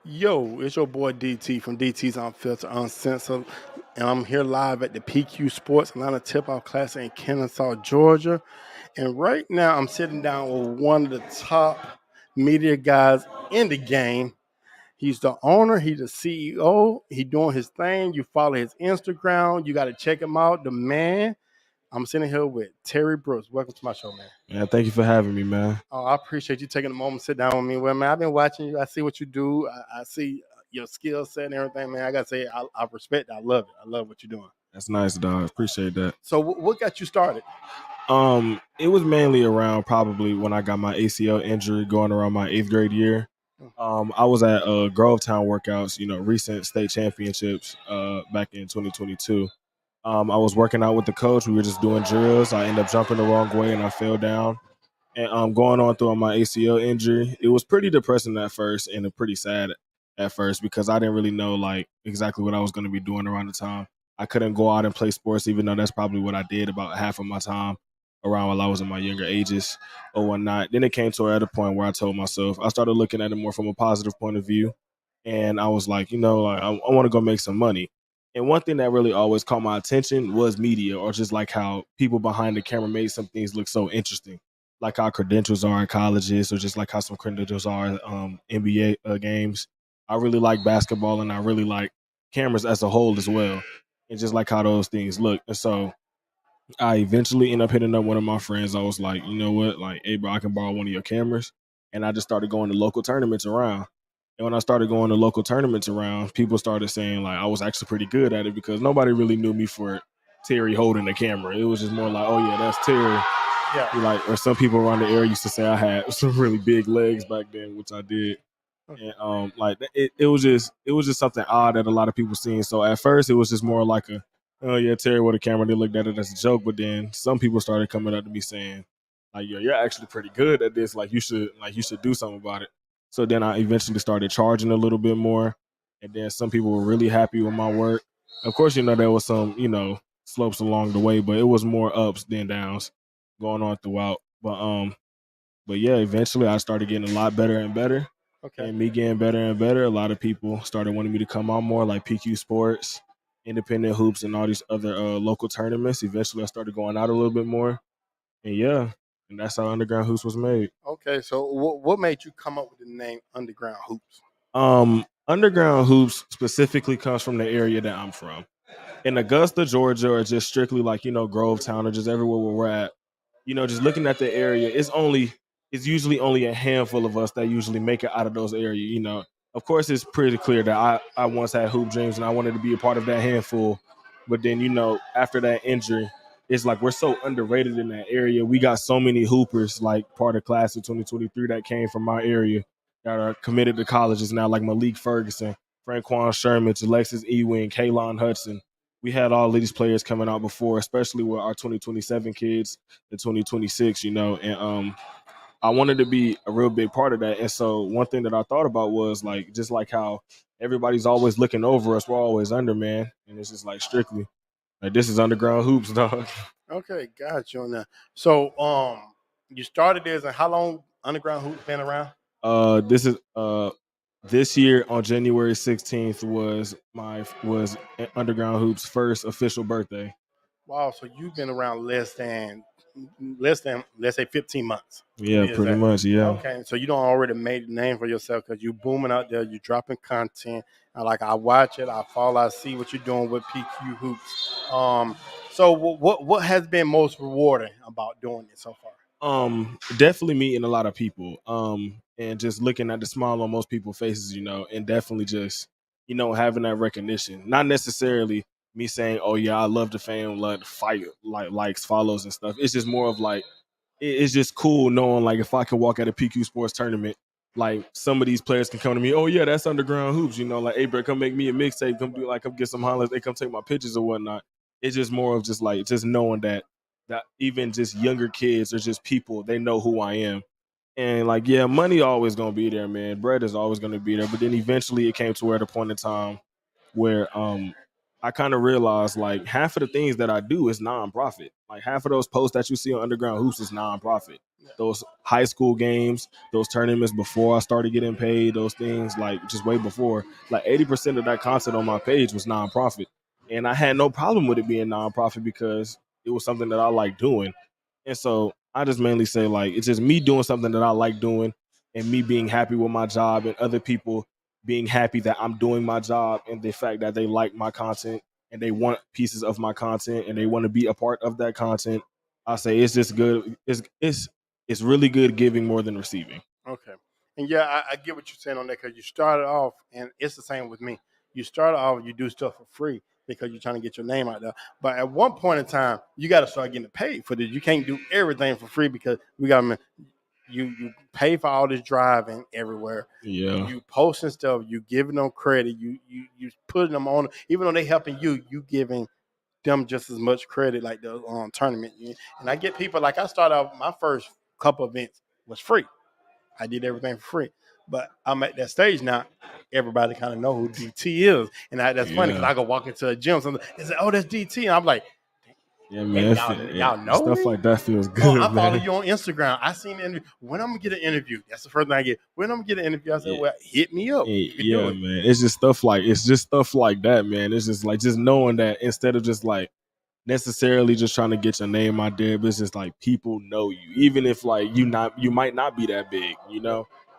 Yo, it's your boy DT from DT's Unfiltered Uncensored, and I'm here live at the PQ Sports Atlanta Tip-Off Classic in Kennesaw, Georgia. And right now, I'm sitting down with one of the top media guys in the game. He's the owner. He's the CEO. He doing his thing. You follow his Instagram. You got to check him out. The man. I'm sitting here with Terry Brooks. Welcome to my show, man. Yeah, thank you for having me, man. Oh, I appreciate you taking a moment to sit down with me. Well, man, I've been watching you. I see what you do. I see your skill set and everything, man. I gotta say, I respect it. I love it. I love what you're doing. That's nice, dog. Appreciate that. So, what got you started? It was mainly around probably when I got my ACL injury going around my 8th grade year. I was at Grovetown workouts, recent state championships back in 2022. I was working out with the coach. We were just doing drills. I ended up jumping the wrong way and I fell down. And going on through my ACL injury, it was pretty depressing at first and pretty sad at first because I didn't really know like exactly what I was going to be doing around the time. I couldn't go out and play sports, even though that's probably what I did about half of my time around while I was in my younger ages or whatnot. Then it came to a point where I told myself, I started looking at it more from a positive point of view. And I was like, I want to go make some money. And one thing that really always caught my attention was media, or just like how people behind the camera made some things look so interesting, like how credentials are in colleges, or just like how some credentials are in NBA games. I really like basketball, and I really like cameras as a whole as well, and just like how those things look. And so I eventually ended up hitting up one of my friends. I was like, you know what, like, hey, bro, I can borrow one of your cameras. And I just started going to local tournaments around. And when I started going to local tournaments around, people started saying like I was actually pretty good at it because nobody really knew me for Terry holding the camera. It was just more like, oh yeah, that's Terry. Yeah. Like, or some people around the area used to say I had some really big legs back then, which I did. And like it was just something odd that a lot of people seen. So at first it was just more like a, oh yeah, Terry with a camera. They looked at it as a joke, but then some people started coming up to me saying, like, yo, you're actually pretty good at this. Like you should do something about it. So then I eventually started charging a little bit more, and then some people were really happy with my work. Of course, there was some slopes along the way, but it was more ups than downs going on throughout. But yeah, eventually I started getting a lot better and better. Okay. And me getting better and better, a lot of people started wanting me to come on more, like PQ Sports, Independent Hoops, and all these other local tournaments. Eventually, I started going out a little bit more, and yeah, and that's how Underground Hoops was made. Okay. So, what made you come up with the name Underground Hoops? Underground Hoops specifically comes from the area that I'm from. In Augusta, Georgia, or just strictly like Grovetown, or just everywhere where we're at. Just looking at the area, it's usually only a handful of us that usually make it out of those areas. Of course, it's pretty clear that I once had hoop dreams and I wanted to be a part of that handful. But then, after that injury, it's like we're so underrated in that area. We got so many hoopers, like part of class of 2023 that came from my area that are committed to colleges now, like Malik Ferguson, Franquan Sherman, Alexis Ewing, Kaylon Hudson. We had all of these players coming out before, especially with our 2027 kids, the 2026, and I wanted to be a real big part of that. And so one thing that I thought about was like, just like how everybody's always looking over us, we're always under, man. And it's just like strictly, like, this is underground hoops, dog. Okay, got you on that. So, you started this, and how long Underground Hoops been around? This is this year on January 16th was Underground Hoops' first official birthday. Wow. So you've been around less than let's say 15 months. Yeah, pretty much. Yeah. Okay, so you don't already made a name for yourself because you booming out there, you dropping content. And like I watch it, I follow, I see what you're doing with PQ Hoops. So what has been most rewarding about doing it so far? Definitely meeting a lot of people. And just looking at the smile on most people's faces, and definitely just, having that recognition. Not necessarily me saying, oh yeah, I love the fame, love the fight, like likes, follows and stuff. It's just more of like it's just cool knowing like if I can walk at a PQ Sports tournament, like some of these players can come to me, oh yeah, that's Underground Hoops, like, hey bro, come make me a mixtape, come get some highlights, they come take my pictures or whatnot. It's just more of just like just knowing that even just younger kids or just people, they know who I am. And like, yeah, money always gonna be there, man. Bread is always gonna be there. But then eventually it came to where the point in time where I kind of realized like half of the things that I do is nonprofit. Like half of those posts that you see on Underground Hoops is nonprofit. Those high school games, those tournaments before I started getting paid, those things like just way before, like 80% of that content on my page was nonprofit. And I had no problem with it being nonprofit because it was something that I like doing. And so I just mainly say like it's just me doing something that I like doing and me being happy with my job and other people being happy that I'm doing my job and the fact that they like my content and they want pieces of my content and they want to be a part of that content. I say it's just good. It's really good giving more than receiving. Okay. And yeah, I get what you're saying on that because you started off, and it's the same with me. You start off, you do stuff for free because you're trying to get your name out there. But at one point in time, you got to start getting paid for this. You can't do everything for free because we got you pay for all this driving everywhere. Yeah. You posting stuff, you giving them credit, you putting them on, even though they helping you, you giving them just as much credit like the tournament. And I get people like I started out my first couple events was free. I did everything for free. But I'm at that stage now. Everybody kind of know who DT is, and that's funny because I go walk into a gym, and they say, "Oh, that's DT," and I'm like, "Yeah, man, y'all know stuff me? Like that feels good." Oh, I follow you on Instagram. I seen the interview. When I'm gonna get an interview? That's the first thing I get. When I'm gonna get an interview? I said, "Well, hit me up." Yeah, man. It's just stuff like that, man. It's just like just knowing that instead of just like necessarily just trying to get your name out there, but it's just like people know you, even if like you might not be that big,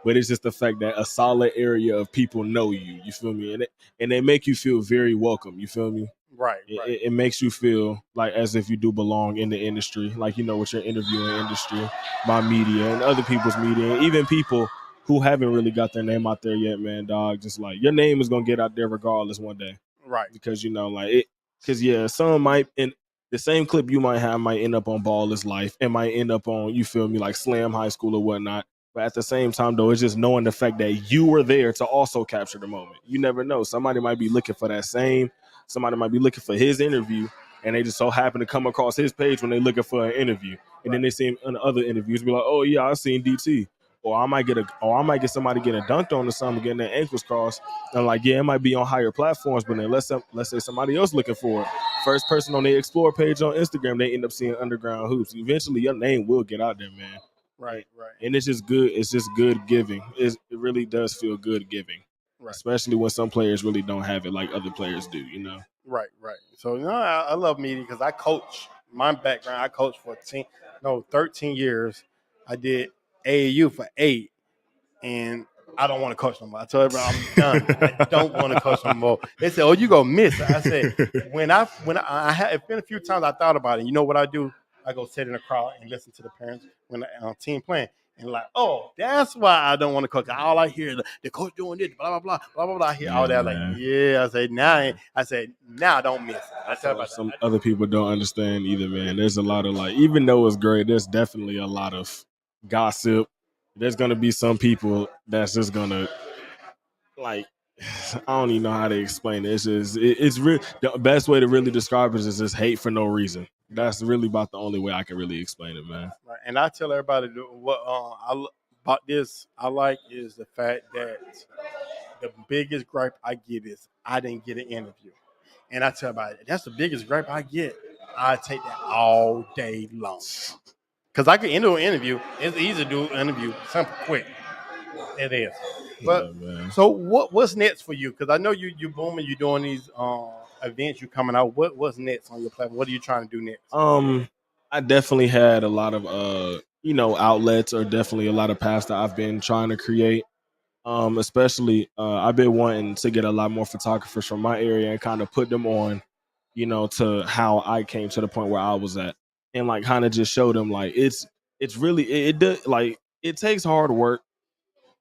but it's just the fact that a solid area of people know you. You feel me? And they make you feel very welcome. You feel me? Right. It makes you feel like as if you do belong in the industry, like with your interviewing industry, my media and other people's media, and even people who haven't really got their name out there yet, man, dog. Just like your name is gonna get out there regardless one day, right? Because like it. Because yeah, some might in the same clip you might have might end up on Ball is Life. It might end up on, you feel me, like Slam High School or whatnot. But at the same time, though, it's just knowing the fact that you were there to also capture the moment. You never know. Somebody might be looking for that same. Somebody might be looking for his interview, and they just so happen to come across his page when they're looking for an interview. And then they see him in other interviews, be like, "Oh yeah, I seen DT." Or I might get somebody getting dunked on or something, getting their ankles crossed. And like, yeah, it might be on higher platforms, but then let's say somebody else looking for it. First person on the Explore page on Instagram, they end up seeing Underground Hoops. Eventually, your name will get out there, man. Right. And it's just good. It's just good giving. It really does feel good giving, especially when some players really don't have it like other players do. Right. So I love media because I coach. My background, I coached for 13 years. I did AAU for 8, and I don't want to coach no more. I told everybody I'm done. I don't want to coach no more. They said, "Oh, you gonna miss it." I said, when I had, it's been a few times I thought about it. You know what I do? I go sit in the crowd and listen to the parents when the team playing. And like, oh, that's why I don't want to coach. All I hear is the coach doing this, blah, blah, blah, blah, blah, blah. I hear all that. Man. Like, yeah. I said, now don't miss it. I tell about some other people don't understand either, man. There's a lot of like, even though it's great, there's definitely a lot of gossip. There's gonna be some people that's just gonna like, I don't even know how to explain it. It's just it's really the best way to really describe it is just hate for no reason. That's really about the only way I can really explain it, man. Right. And I tell everybody what about this I like is the fact that the biggest gripe I get is I didn't get an interview. And I tell everybody that's the biggest gripe I get. I take that all day long. Because I can do an interview. It's easy to do an interview. Simple, quick. It is. But so what's next for you? Because I know you booming, you're doing these events, you're coming out. What's next on your platform? What are you trying to do next? I definitely had a lot of outlets, or definitely a lot of paths that I've been trying to create. Especially I've been wanting to get a lot more photographers from my area and kind of put them on, to how I came to the point where I was at, and like kind of just show them like it's really it does, like it takes hard work,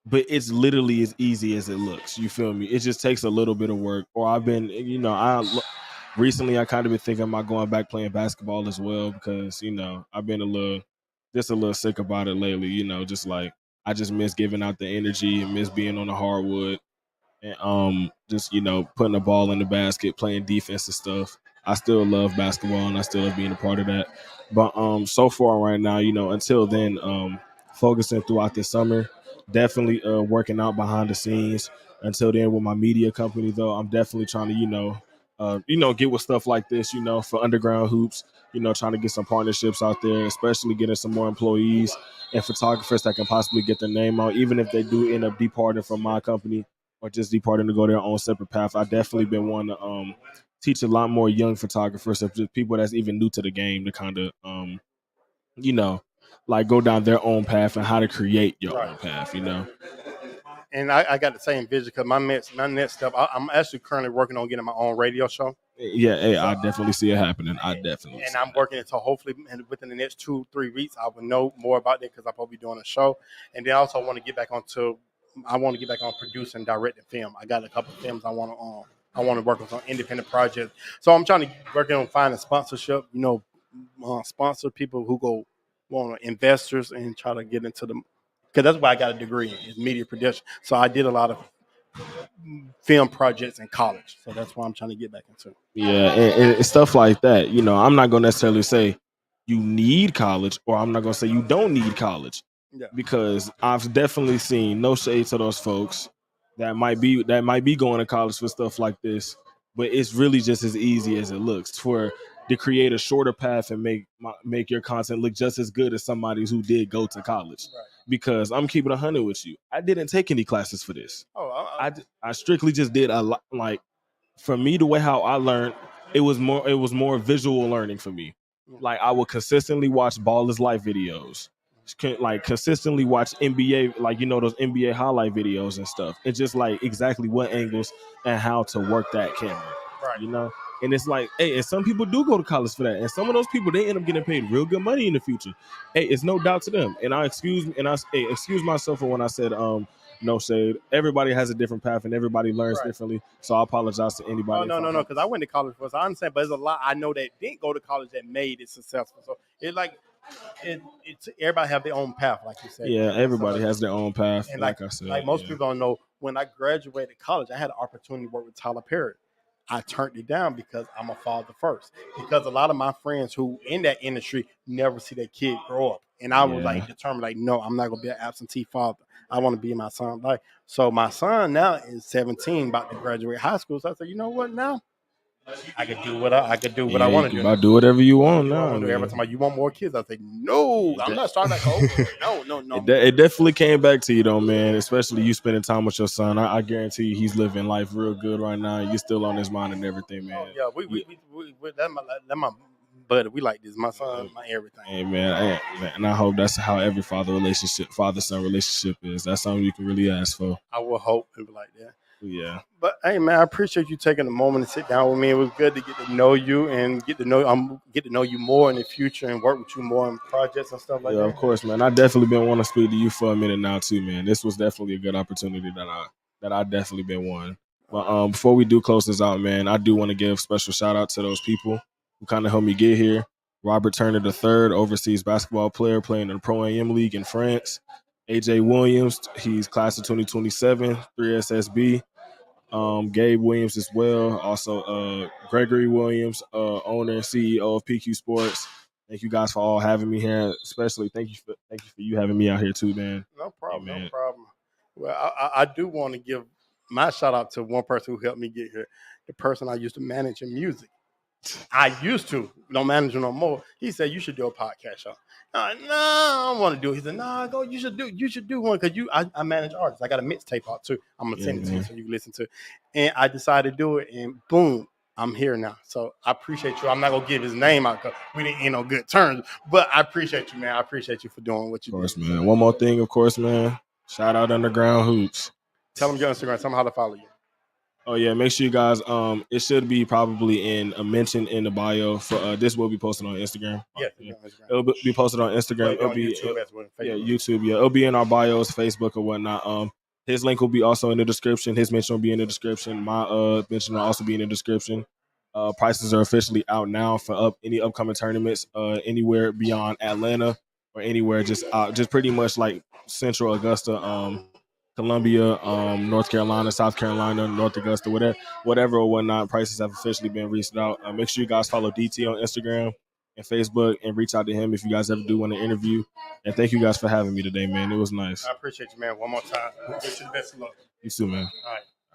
but it's literally as easy as it looks. You feel me? It just takes a little bit of work. Or I've been, recently I kind of been thinking about going back playing basketball as well, because I've been a little sick about it lately. Just like I just miss giving out the energy and miss being on the hardwood and just putting the ball in the basket, playing defense and stuff. I still love basketball and I still love being a part of that. But so far right now, until then, focusing throughout this summer, definitely working out behind the scenes. Until then, with my media company though, I'm definitely trying to get with stuff like this, for underground hoops, trying to get some partnerships out there, especially getting some more employees and photographers that can possibly get their name out, even if they do end up departing from my company or just departing to go their own separate path. I definitely been one to teach a lot more young photographers, or just people that's even new to the game, to kind of like go down their own path and how to create your own path. And I got the same vision because my next step, I'm actually currently working on getting my own radio show. Yeah, hey, I definitely see it happening. And I'm working it, so hopefully within the next 2-3 weeks, I will know more about that because I'll probably be doing a show. And then also I want to get back on producing and directing film. I got a couple of films I want to work on some independent projects. So I'm trying to work on finding sponsorship. Sponsor people who go want investors and try to get into the, because that's why I got a degree in media production. So I did a lot of film projects in college. So that's why I'm trying to get back into. Yeah, and stuff like that. I'm not going to necessarily say you need college, or I'm not going to say you don't need college. Yeah. Because I've definitely seen, no shade to those folks that might be going to college for stuff like this, but it's really just as easy as it looks to create a shorter path and make your content look just as good as somebody who did go to college. Right. Because I'm keeping 100 with you. I didn't take any classes for this. I strictly just did a lot. Like, for me, the way how I learned, it was more visual learning for me. Like, I would consistently watch Ball is Life videos, like consistently watch NBA, like those NBA highlight videos and stuff. It's just like exactly what angles and how to work that camera, right. And it's like, hey, and some people do go to college for that, and some of those people, they end up getting paid real good money in the future. Hey, it's no doubt to them. And I excuse myself for when I said no shade. Everybody has a different path and everybody learns differently. So I apologize to anybody. No, because I went to college first. I understand, but there's a lot I know that didn't go to college that made it successful. So it's like it's everybody have their own path, like you said. Yeah, everybody has their own path. And like I said, like most people don't know, when I graduated college, I had an opportunity to work with Tyler Perry. I turned it down because I'm a father first. Because a lot of my friends who in that industry never see their kid grow up. And I was like determined, like, no, I'm not gonna be an absentee father. I want to be my son's life. So my son now is 17, about to graduate high school. So I said, you know what, now I could do what I could do what I want to do. I do whatever you want now. Every time you want more kids, I say, no, I'm not starting that over. No. It definitely came back to you though, man. Especially you spending time with your son. I guarantee you, he's living life real good right now. You're still on his mind and everything, man. Yeah, we that's my buddy. We like this. My son, my everything. Hey, man, and I hope that's how every father-son relationship is. That's something you can really ask for. I will hope it be like that. Yeah. But hey, man, I appreciate you taking a moment to sit down with me. It was good to get to know you and get to know you more in the future and work with you more on projects and stuff like that. Yeah, of course, man. I definitely been wanting to speak to you for a minute now too, man. This was definitely a good opportunity that I definitely been wanting. But before we do close this out, man, I do want to give special shout out to those people who kind of helped me get here. Robert Turner III, overseas basketball player playing in the Pro AM League in France. AJ Williams, he's class of 2027, 3SSB. Gabe Williams as well. Also, Gregory Williams, owner and CEO of PQ Sports. Thank you guys for all having me here. Especially thank you for you having me out here too, man. No problem. Hey, man. No problem. Well, I do want to give my shout out to one person who helped me get here. The person I used to manage in music. I used to, don't manage no more. He said you should do a podcast show. No, I don't want to do it. He said, no, go. You should do one because I manage artists. I got a mixtape out too. I'm gonna send it to you so you can listen to it. And I decided to do it, and boom, I'm here now. So I appreciate you. I'm not gonna give his name out because we didn't end on good terms. But I appreciate you, man. I appreciate you for doing what you do. Of course, man. One more thing, of course, man. Shout out Underground Hoops. Tell them your Instagram. Tell them how to follow you. Oh yeah, make sure you guys. It should be probably in a mention in the bio. For this will be posted on Instagram. Yeah, it'll be posted on Instagram. It'll be YouTube as well. YouTube. Yeah, it'll be in our bios, Facebook or whatnot. His link will be also in the description. His mention will be in the description. My mention will also be in the description. Prices are officially out now for any upcoming tournaments anywhere beyond Atlanta or anywhere just pretty much like Central Augusta. Columbia, North Carolina, South Carolina, North Augusta, whatever or whatnot. Prices have officially been reached out. Make sure you guys follow DT on Instagram and Facebook and reach out to him if you guys ever do want to interview. And thank you guys for having me today, man. It was nice. I appreciate you, man. One more time. Wish you the best of luck. You too, man. All right.